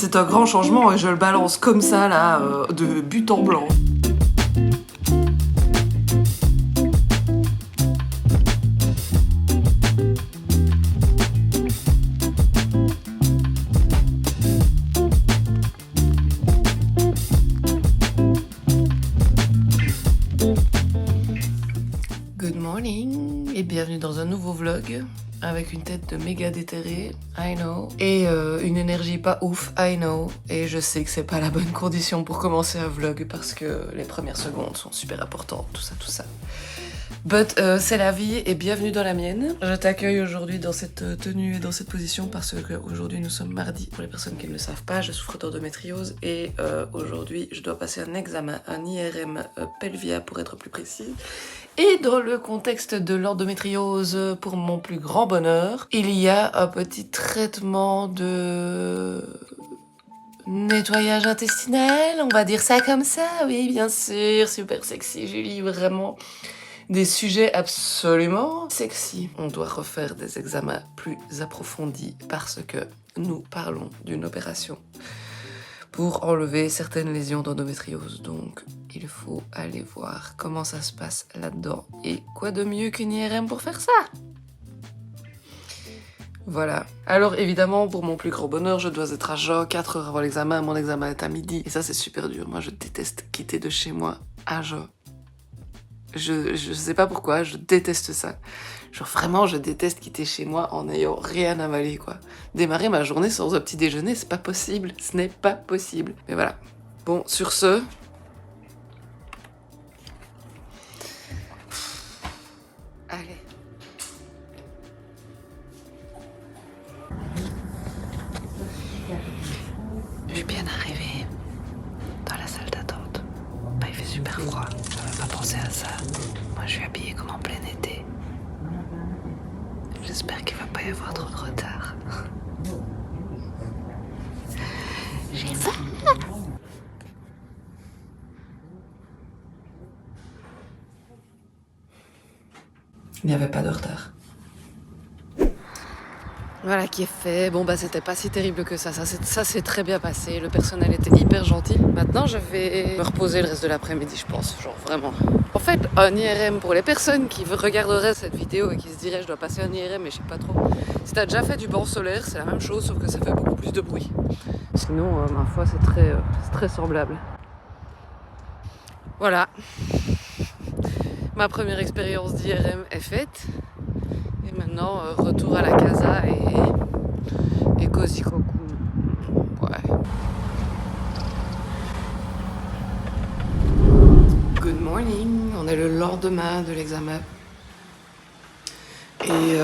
c'est un grand changement et je le balance comme ça là, de but en blanc. Good morning et bienvenue dans un nouveau vlog avec une tête de méga déterrée, I know, et une énergie pas ouf, I know, et je sais que c'est pas la bonne condition pour commencer un vlog parce que les premières secondes sont super importantes, tout ça. But c'est la vie et bienvenue dans la mienne. Je t'accueille aujourd'hui dans cette tenue et dans cette position parce qu'aujourd'hui nous sommes mardi. Pour les personnes qui ne le savent pas, je souffre d'endométriose et aujourd'hui je dois passer un examen, un IRM pelvia pour être plus précise. Et dans le contexte de l'endométriose, pour mon plus grand bonheur, il y a un petit traitement de nettoyage intestinal, on va dire ça comme ça, oui bien sûr, super sexy Julie, vraiment. Des sujets absolument sexy. On doit refaire des examens plus approfondis parce que nous parlons d'une opération pour enlever certaines lésions d'endométriose. Donc, il faut aller voir comment ça se passe là-dedans. Et quoi de mieux qu'une IRM pour faire ça? Voilà. Alors évidemment, pour mon plus grand bonheur, je dois être à jeun 4 heures avant l'examen. Mon examen est à midi. Et ça, c'est super dur. Moi, je déteste quitter de chez moi à jeun. Je sais pas pourquoi, je déteste ça. Genre vraiment, je déteste quitter chez moi en n'ayant rien avalé, quoi. Démarrer ma journée sans un petit déjeuner, c'est pas possible. Ce n'est pas possible. Mais voilà. Bon, sur ce... Allez. Je suis bien arrivée dans la salle d'attente. Bah, il fait super froid, j'avais pas pensé à ça. Moi, je suis habillée comme en plein été. J'espère qu'il va pas y avoir trop de retard. J'ai faim. Il n'y avait pas de retard. Voilà qui est fait. Bon bah c'était pas si terrible que ça. Ça s'est très bien passé. Le personnel était hyper gentil. Maintenant je vais me reposer le reste de l'après-midi, je pense. Genre vraiment. En fait, un IRM pour les personnes qui regarderaient cette vidéo et qui se diraient je dois passer un IRM mais je sais pas trop. Si t'as déjà fait du banc solaire, c'est la même chose sauf que ça fait beaucoup plus de bruit. Sinon, ma foi, c'est très semblable. Voilà. Ma première expérience d'IRM est faite. Et maintenant, retour à la casa et cosy cocoon. Ouais. Good morning. On est le lendemain de l'examen. Et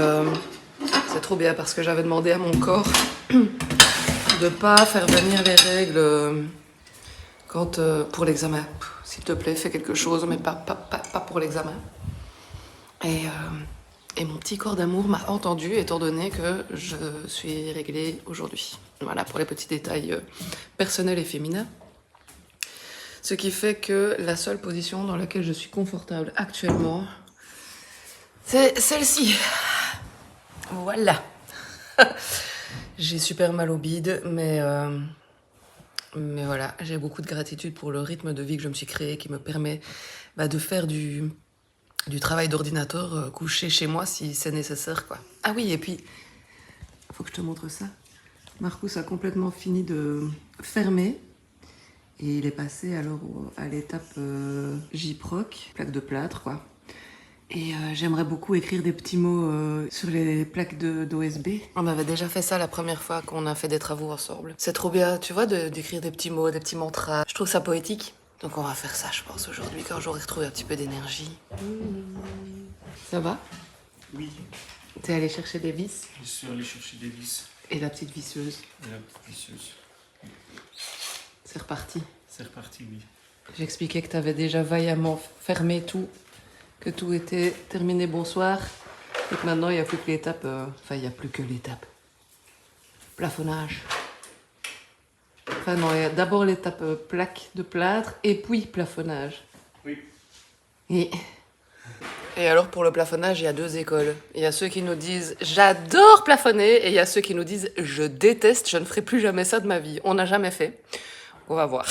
c'est trop bien parce que j'avais demandé à mon corps de pas faire venir les règles quand pour l'examen. S'il te plaît, fais quelque chose, mais pas pour l'examen. Et mon petit corps d'amour m'a entendu, étant donné que je suis réglée aujourd'hui. Voilà, pour les petits détails personnels et féminins. Ce qui fait que la seule position dans laquelle je suis confortable actuellement, c'est celle-ci. Voilà. J'ai super mal au bide, mais voilà, j'ai beaucoup de gratitude pour le rythme de vie que je me suis créé qui me permet de faire du travail d'ordinateur couché chez moi si c'est nécessaire, quoi. Ah oui, et puis, faut que je te montre ça. Marcus a complètement fini de fermer et il est passé alors à l'étape J-Proc, plaque de plâtre, quoi. Et j'aimerais beaucoup écrire des petits mots sur les plaques d'OSB. On avait déjà fait ça la première fois qu'on a fait des travaux ensemble. C'est trop bien, tu vois, d'écrire des petits mots, des petits mantras. Je trouve ça poétique. Donc on va faire ça, je pense, aujourd'hui, quand j'aurai retrouvé un petit peu d'énergie. Ça va? Oui. T'es allé chercher des vis? Je suis allé chercher des vis. Et la petite visseuse? Et la petite visseuse. C'est reparti. C'est reparti, oui. J'expliquais que t'avais déjà vaillamment fermé tout, que tout était terminé, bonsoir, et que maintenant il n'y a plus que l'étape, enfin il n'y a plus que l'étape. Plafonnage. Enfin non, il y a d'abord l'étape plaque de plâtre et puis plafonnage. Oui. Et Et alors pour le plafonnage, il y a deux écoles. Il y a ceux qui nous disent « j'adore plafonner » et il y a ceux qui nous disent « je déteste, je ne ferai plus jamais ça de ma vie ». On n'a jamais fait. On va voir.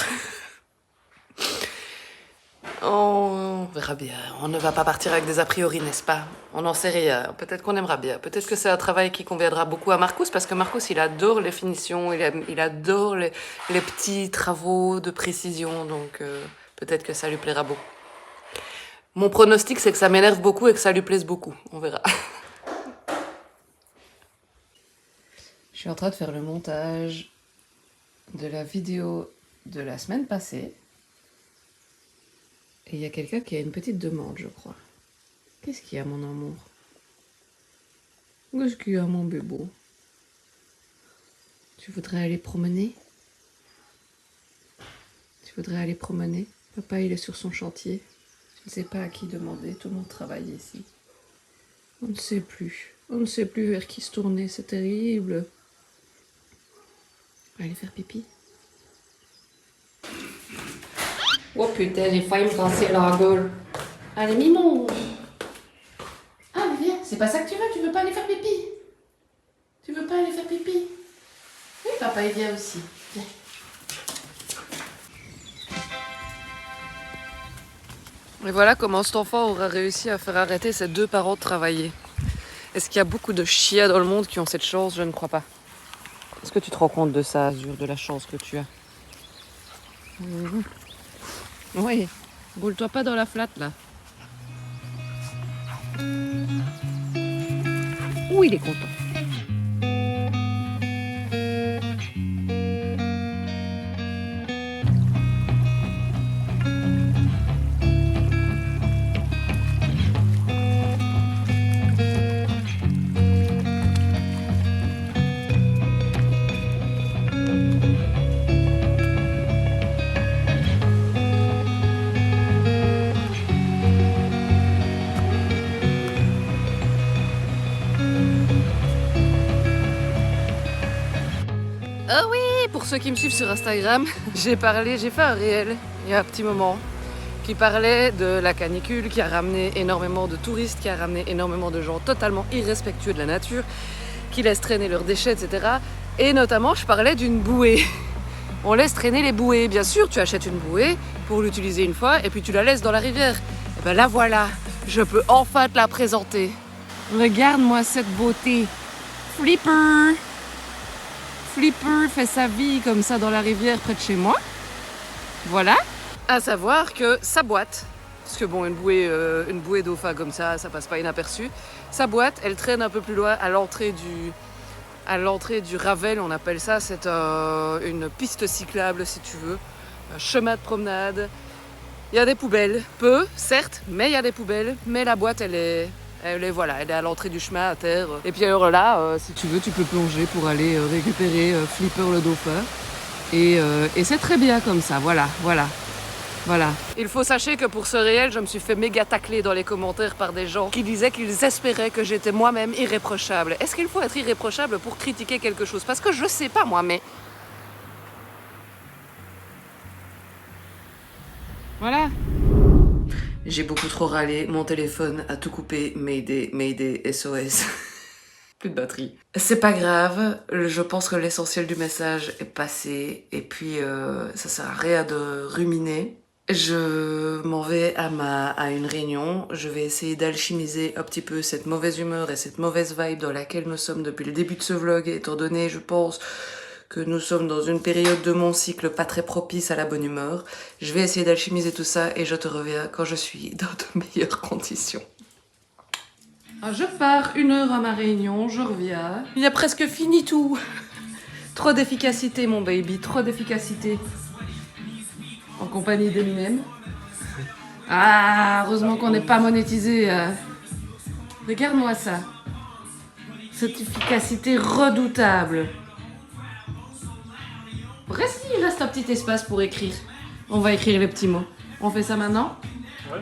On verra bien. On ne va pas partir avec des a priori, n'est-ce pas? On n'en sait rien. Peut-être qu'on aimera bien. Peut-être que c'est un travail qui conviendra beaucoup à Marcus, parce que Marcus, il adore les finitions, il adore les petits travaux de précision, donc peut-être que ça lui plaira beaucoup. Mon pronostic, c'est que ça m'énerve beaucoup et que ça lui plaise beaucoup. On verra. Je suis en train de faire le montage de la vidéo de la semaine passée. Et il y a quelqu'un qui a une petite demande, je crois. Qu'est-ce qu'il y a, mon amour? Qu'est-ce qu'il y a, mon bébé? Tu voudrais aller promener? Tu voudrais aller promener? Papa, il est sur son chantier. Je ne sais pas à qui demander. Tout le monde travaille ici. On ne sait plus. On ne sait plus vers qui se tourner. C'est terrible. On va aller faire pipi. Oh putain, j'ai failli me casser la gueule. Allez, Mimon. Ah, mais viens, c'est pas ça que tu veux pas aller faire pipi. Tu veux pas aller faire pipi? Oui, papa, il vient aussi. Viens. Et voilà comment cet enfant aura réussi à faire arrêter ses deux parents de travailler. Est-ce qu'il y a beaucoup de chiens dans le monde qui ont cette chance? Je ne crois pas. Est-ce que tu te rends compte de ça, Azur, de la chance que tu as? Oui, boule-toi pas dans la flatte là. Ouh, il est content. Oh oui, pour ceux qui me suivent sur Instagram, j'ai fait un réel il y a un petit moment qui parlait de la canicule qui a ramené énormément de touristes, qui a ramené énormément de gens totalement irrespectueux de la nature, qui laissent traîner leurs déchets, etc. Et notamment, je parlais d'une bouée. On laisse traîner les bouées. Bien sûr, tu achètes une bouée pour l'utiliser une fois et puis tu la laisses dans la rivière. Et ben la voilà, je peux enfin te la présenter. Regarde-moi cette beauté. Flipper! Flipper fait sa vie comme ça dans la rivière près de chez moi. Voilà. À savoir que sa boîte, parce que bon, une bouée d'eau comme ça passe pas inaperçu. Sa boîte, elle traîne un peu plus loin à l'entrée du Ravel, on appelle ça. C'est une piste cyclable, si tu veux. Un chemin de promenade. Il y a des poubelles. Peu, certes, mais il y a des poubelles. Mais la boîte, elle est à l'entrée du chemin à terre. Et puis alors là, si tu veux, tu peux plonger pour aller récupérer Flipper le dauphin. Et c'est très bien comme ça, voilà. Il faut sachez que pour ce réel, je me suis fait méga tacler dans les commentaires par des gens qui disaient qu'ils espéraient que j'étais moi-même irréprochable. Est-ce qu'il faut être irréprochable pour critiquer quelque chose? Parce que je sais pas moi, mais... Voilà. J'ai beaucoup trop râlé, mon téléphone a tout coupé, Mayday, SOS. Plus de batterie. C'est pas grave, je pense que l'essentiel du message est passé, et puis ça sert à rien de ruminer. Je m'en vais à une réunion, je vais essayer d'alchimiser un petit peu cette mauvaise humeur et cette mauvaise vibe dans laquelle nous sommes depuis le début de ce vlog, étant donné, je pense, que nous sommes dans une période de mon cycle pas très propice à la bonne humeur. Je vais essayer d'alchimiser tout ça et je te reviens quand je suis dans de meilleures conditions. Je pars 1 heure à ma réunion, je reviens. Il a presque fini tout. Trop d'efficacité mon baby, trop d'efficacité. En compagnie d'Eminem. Ah, heureusement qu'on n'est pas monétisé. Regarde-moi ça. Cette efficacité redoutable. Il reste un petit espace pour écrire. On va écrire les petits mots. On fait ça maintenant? Ouais.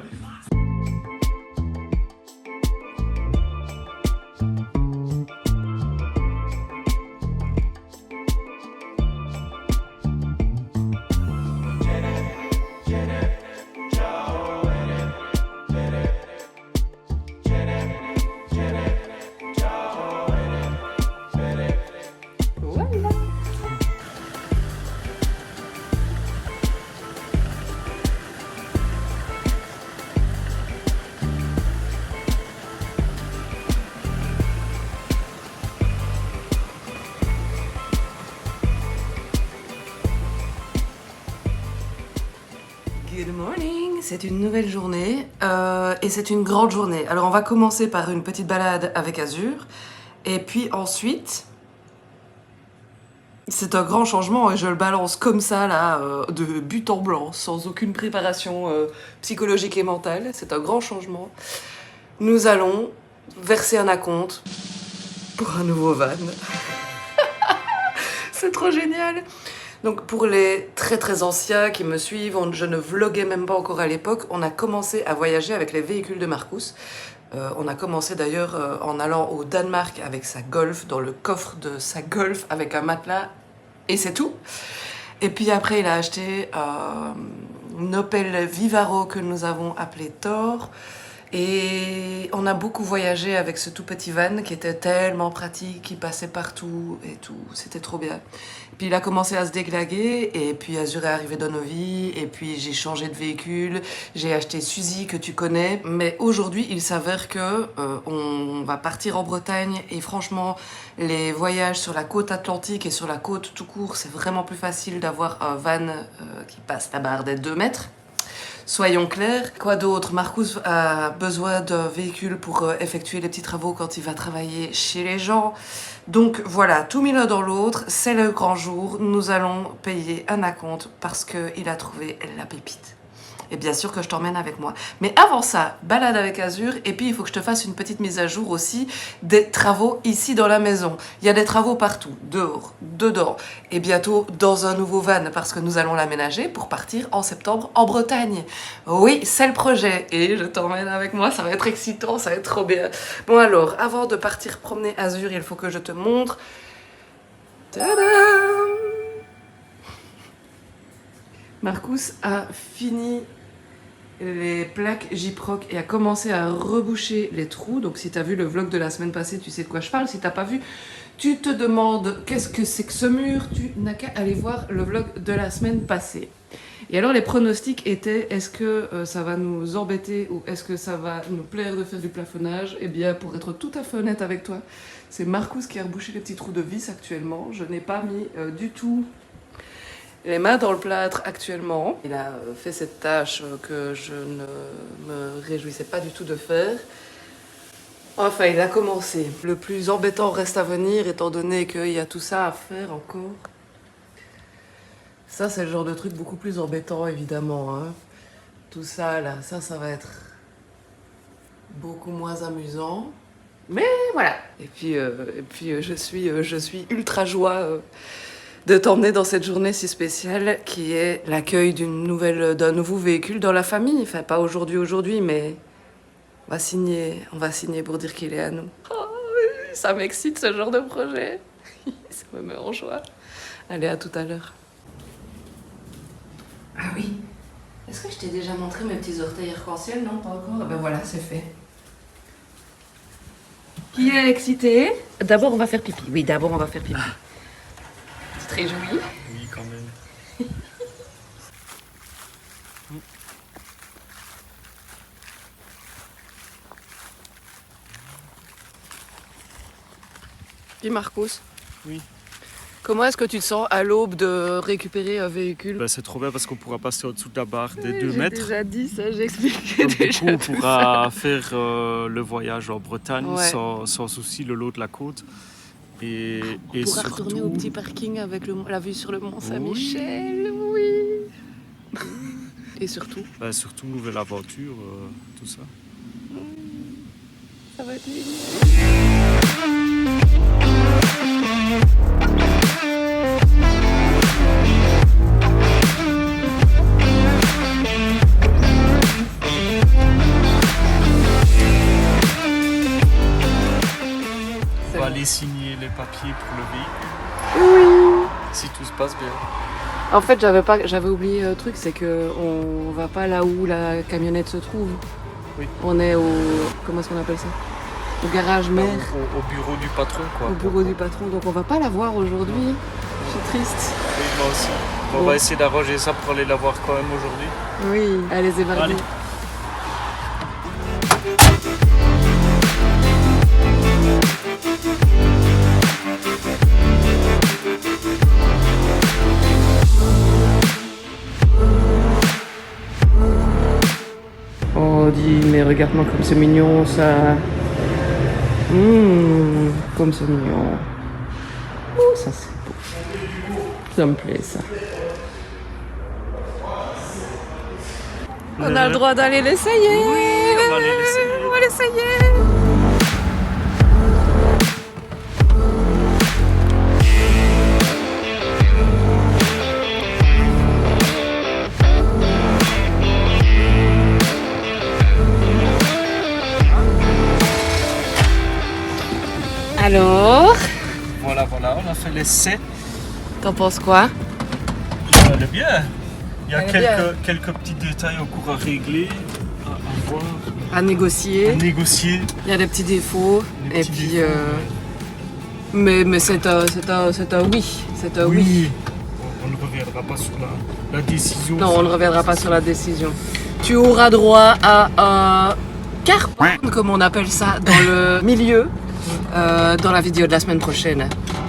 c'est une nouvelle journée et c'est une grande journée. Alors on va commencer par une petite balade avec Azur et puis ensuite, c'est un grand changement et je le balance comme ça là, de but en blanc, sans aucune préparation psychologique et mentale. C'est un grand changement. Nous allons verser un acompte pour un nouveau van. C'est trop génial. Donc pour les très très anciens qui me suivent, je ne vloguais même pas encore à l'époque, on a commencé à voyager avec les véhicules de Marcus. On a commencé d'ailleurs en allant au Danemark avec sa Golf, dans le coffre de sa Golf avec un matelas, et c'est tout. Et puis après il a acheté une Opel Vivaro que nous avons appelé Thor. Et on a beaucoup voyagé avec ce tout petit van qui était tellement pratique, qui passait partout et tout, c'était trop bien. Puis il a commencé à se déglaguer et puis Azur est arrivé dans nos vies et puis j'ai changé de véhicule, j'ai acheté Suzy que tu connais. Mais aujourd'hui il s'avère que on va partir en Bretagne et franchement les voyages sur la côte atlantique et sur la côte tout court c'est vraiment plus facile d'avoir un van qui passe la barre des 2 mètres. Soyons clairs. Quoi d'autre? Marcus a besoin d'un véhicule pour effectuer les petits travaux quand il va travailler chez les gens. Donc voilà, tout mis l'un dans l'autre, c'est le grand jour. Nous allons payer un acompte parce qu'il a trouvé la pépite. Et bien sûr que je t'emmène avec moi. Mais avant ça, balade avec Azur. Et puis il faut que je te fasse une petite mise à jour aussi des travaux ici dans la maison. Il y a des travaux partout, dehors, dedans. Et bientôt dans un nouveau van parce que nous allons l'aménager pour partir en septembre en Bretagne. Oui, c'est le projet. Et je t'emmène avec moi, ça va être excitant, ça va être trop bien. Bon alors, avant de partir promener Azur, il faut que je te montre. Tadam! Marcus a fini les plaques Gyproc et a commencé à reboucher les trous. Donc si tu as vu le vlog de la semaine passée, tu sais de quoi je parle. Si t'as pas vu, tu te demandes qu'est-ce que c'est que ce mur, tu n'as qu'à aller voir le vlog de la semaine passée. Et alors les pronostics étaient, est-ce que ça va nous embêter ou est-ce que ça va nous plaire de faire du plafonnage? Eh bien pour être tout à fait honnête avec toi, c'est Marcus qui a rebouché les petits trous de vis actuellement. Je n'ai pas mis du tout les mains dans le plâtre actuellement. Il a fait cette tâche que je ne me réjouissais pas du tout de faire. Enfin, il a commencé. Le plus embêtant reste à venir, étant donné qu'il y a tout ça à faire encore. Ça, c'est le genre de truc beaucoup plus embêtant, évidemment. Hein. Tout ça, là, ça va être beaucoup moins amusant. Mais voilà. Et puis je suis ultra joie de t'emmener dans cette journée si spéciale qui est l'accueil d'un nouveau véhicule dans la famille. Enfin, pas aujourd'hui, mais on va signer pour dire qu'il est à nous. Oh, ça m'excite ce genre de projet. Ça me met en joie. Allez, à tout à l'heure. Ah oui. Est-ce que je t'ai déjà montré mes petits orteils arc-en-ciel? Non, pas encore. Ah ben voilà, c'est fait. Qui est excité? D'abord, on va faire pipi. Oui, d'abord, on va faire pipi. Tu te réjouis? Oui, quand même. Puis Marcus? Oui. Comment est-ce que tu te sens à l'aube de récupérer un véhicule? Ben, c'est trop bien parce qu'on pourra passer au-dessous de la barre des 2 mètres. J'ai déjà dit ça, j'ai expliqué Donc, déjà. du coup, on pourra faire le voyage en Bretagne Ouais. sans souci le long de la côte. Et On pourra surtout, retourner au petit parking avec la vue sur le Mont Saint-Michel, oui. Et surtout, surtout nouvelle aventure, tout ça. ça va être génial. On va aller signer les papiers pour le véhicule. Oui. Si tout se passe bien. En fait, j'avais oublié un truc, c'est que on va pas là où la camionnette se trouve. Oui. On est au, comment est-ce qu'on appelle ça? Au garage mère. Au bureau du patron, quoi. Au bureau du patron, donc on va pas la voir aujourd'hui. Je suis triste. Oui, moi aussi. On Bon. va essayer d'arranger ça pour aller la voir quand même aujourd'hui. Oui, allez, c'est parti. Allez. regarde-moi comme c'est mignon ça. Comme c'est mignon. Oh, ça c'est beau. Ça me plaît ça. On a le droit d'aller l'essayer. Oui, on va aller l'essayer. On va l'essayer. Alors, Voilà, on a fait l'essai. t'en penses quoi? Elle est bien. Il y a Elle est bien. quelques petits détails encore à régler, à voir, À négocier. à négocier. Il y a des petits défauts. Des Et petits puis, défauts, mais c'est un oui. C'est un oui. oui. On ne reviendra pas sur la décision. Non, on ne reviendra pas sur la décision. Tu auras droit à un carton, comme on appelle ça, dans le milieu, dans la vidéo de la semaine prochaine.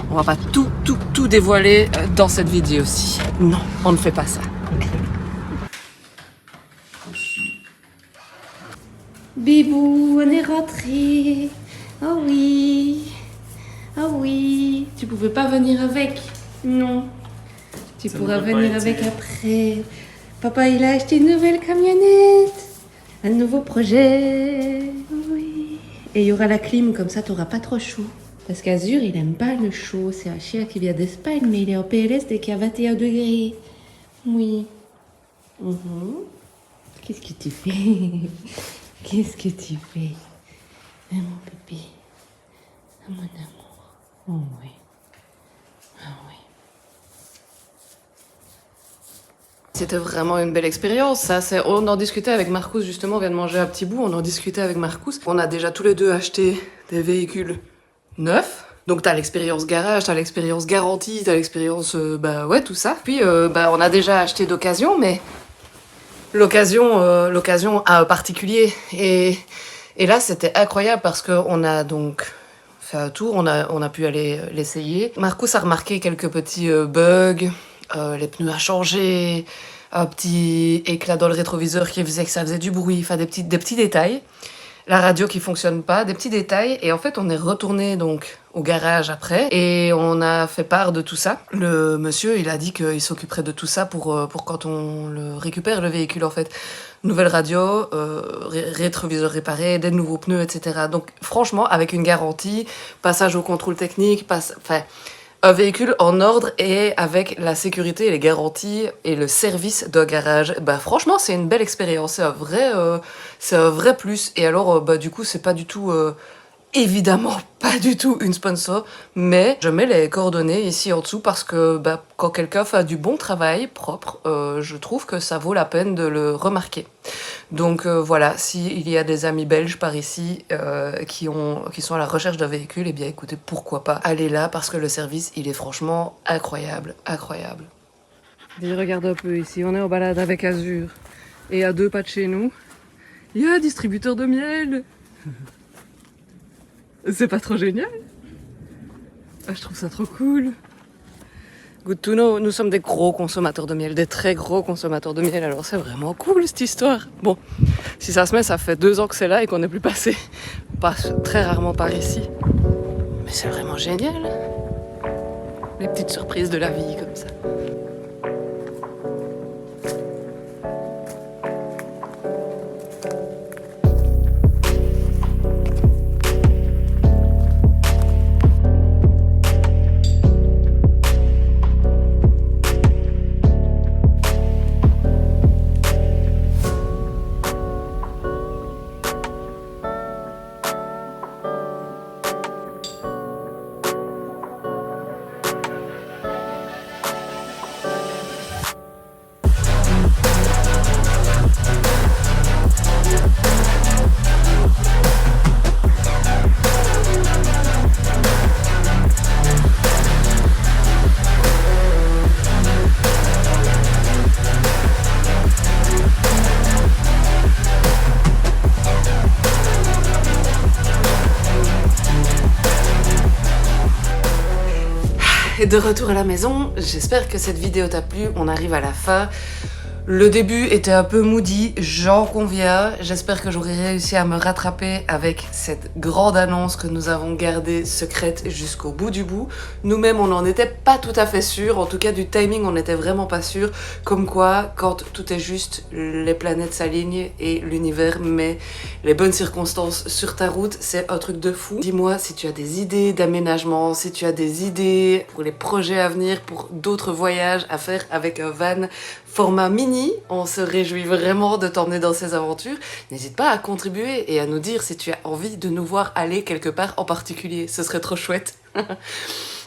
On va pas tout dévoiler dans cette vidéo-ci. Non, on ne fait pas ça. Bibou, on est rentré. Oh oui. Oh oui. Tu pouvais pas venir avec? Non. Tu Ça pourras n'aurait pas venir été. avec après. Papa, il a acheté une nouvelle camionnette. Un nouveau projet. Oui. Et il y aura la clim, comme ça, t'auras pas trop chaud. Parce qu'Azur, il aime pas le chaud. C'est un chien qui vient d'Espagne, mais il est en PLS dès qu'il y a 21 degrés. Oui. Qu'est-ce que tu fais? Qu'est-ce que tu fais? Ah, mon bébé. Ah, mon amour. Oh oui. Ah oui. C'était vraiment une belle expérience, ça. On en discutait avec Marcus, justement, on vient de manger un petit bout, on en discutait avec Marcus. On a déjà tous les deux acheté des véhicules neufs. Donc t'as l'expérience garage, t'as l'expérience garantie, t'as l'expérience, ouais, tout ça. Puis, on a déjà acheté d'occasion, mais l'occasion à un particulier. Et là, c'était incroyable parce qu'on a donc fait un tour, on a pu aller l'essayer. Marcus a remarqué quelques petits bugs, les pneus à changer, un petit éclat dans le rétroviseur qui faisait que ça faisait du bruit, enfin des petits détails. La radio qui fonctionne pas, des petits détails. Et en fait, on est retourné donc au garage après et on a fait part de tout ça. Le monsieur, il a dit qu'il s'occuperait de tout ça pour quand on le récupère, le véhicule en fait. Nouvelle radio, rétroviseur réparé, des nouveaux pneus, etc. Donc franchement, avec une garantie, passage au contrôle technique, un véhicule en ordre et avec la sécurité et les garanties et le service d'un garage. Bah franchement, c'est une belle expérience, c'est un vrai plus. Et alors, du coup, c'est pas du tout, évidemment pas du tout une sponsor, mais je mets les coordonnées ici en dessous parce que quand quelqu'un fait du bon travail propre, je trouve que ça vaut la peine de le remarquer. Donc voilà, s'il y a des amis belges par ici qui sont à la recherche d'un véhicule, eh bien écoutez, pourquoi pas aller là parce que le service, il est franchement incroyable, incroyable. Et regarde un peu ici, on est en balade avec Azur et à 2 pas de chez nous, il y a un distributeur de miel. C'est pas trop génial? Ah, je trouve ça trop cool. Good to know, nous sommes des gros consommateurs de miel, des très gros consommateurs de miel, alors c'est vraiment cool cette histoire. Bon, si ça se met, ça fait 2 ans que c'est là et qu'on n'est plus passé. On passe très rarement par ici. Mais c'est vraiment génial. Les petites surprises de la vie comme ça. Et de retour à la maison, j'espère que cette vidéo t'a plu, on arrive à la fin. Le début était un peu moody, j'en conviens. J'espère que j'aurai réussi à me rattraper avec cette grande annonce que nous avons gardée secrète jusqu'au bout du bout. Nous-mêmes, on n'en était pas tout à fait sûrs. En tout cas, du timing, on n'était vraiment pas sûr. Comme quoi, quand tout est juste, les planètes s'alignent et l'univers met les bonnes circonstances sur ta route. C'est un truc de fou. Dis-moi si tu as des idées d'aménagement, si tu as des idées pour les projets à venir, pour d'autres voyages à faire avec un van format mini. On se réjouit vraiment de t'emmener dans ces aventures. N'hésite pas à contribuer et à nous dire si tu as envie de nous voir aller quelque part en particulier. Ce serait trop chouette.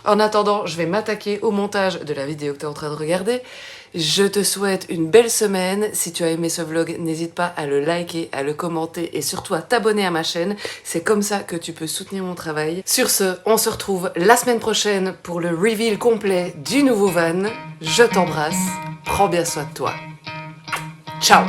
En attendant, je vais m'attaquer au montage de la vidéo que tu es en train de regarder. Je te souhaite une belle semaine. Si tu as aimé ce vlog, n'hésite pas à le liker, à le commenter et surtout à t'abonner à ma chaîne. C'est comme ça que tu peux soutenir mon travail. Sur ce, on se retrouve la semaine prochaine pour le reveal complet du nouveau van. Je t'embrasse. Prends bien soin de toi. Ciao!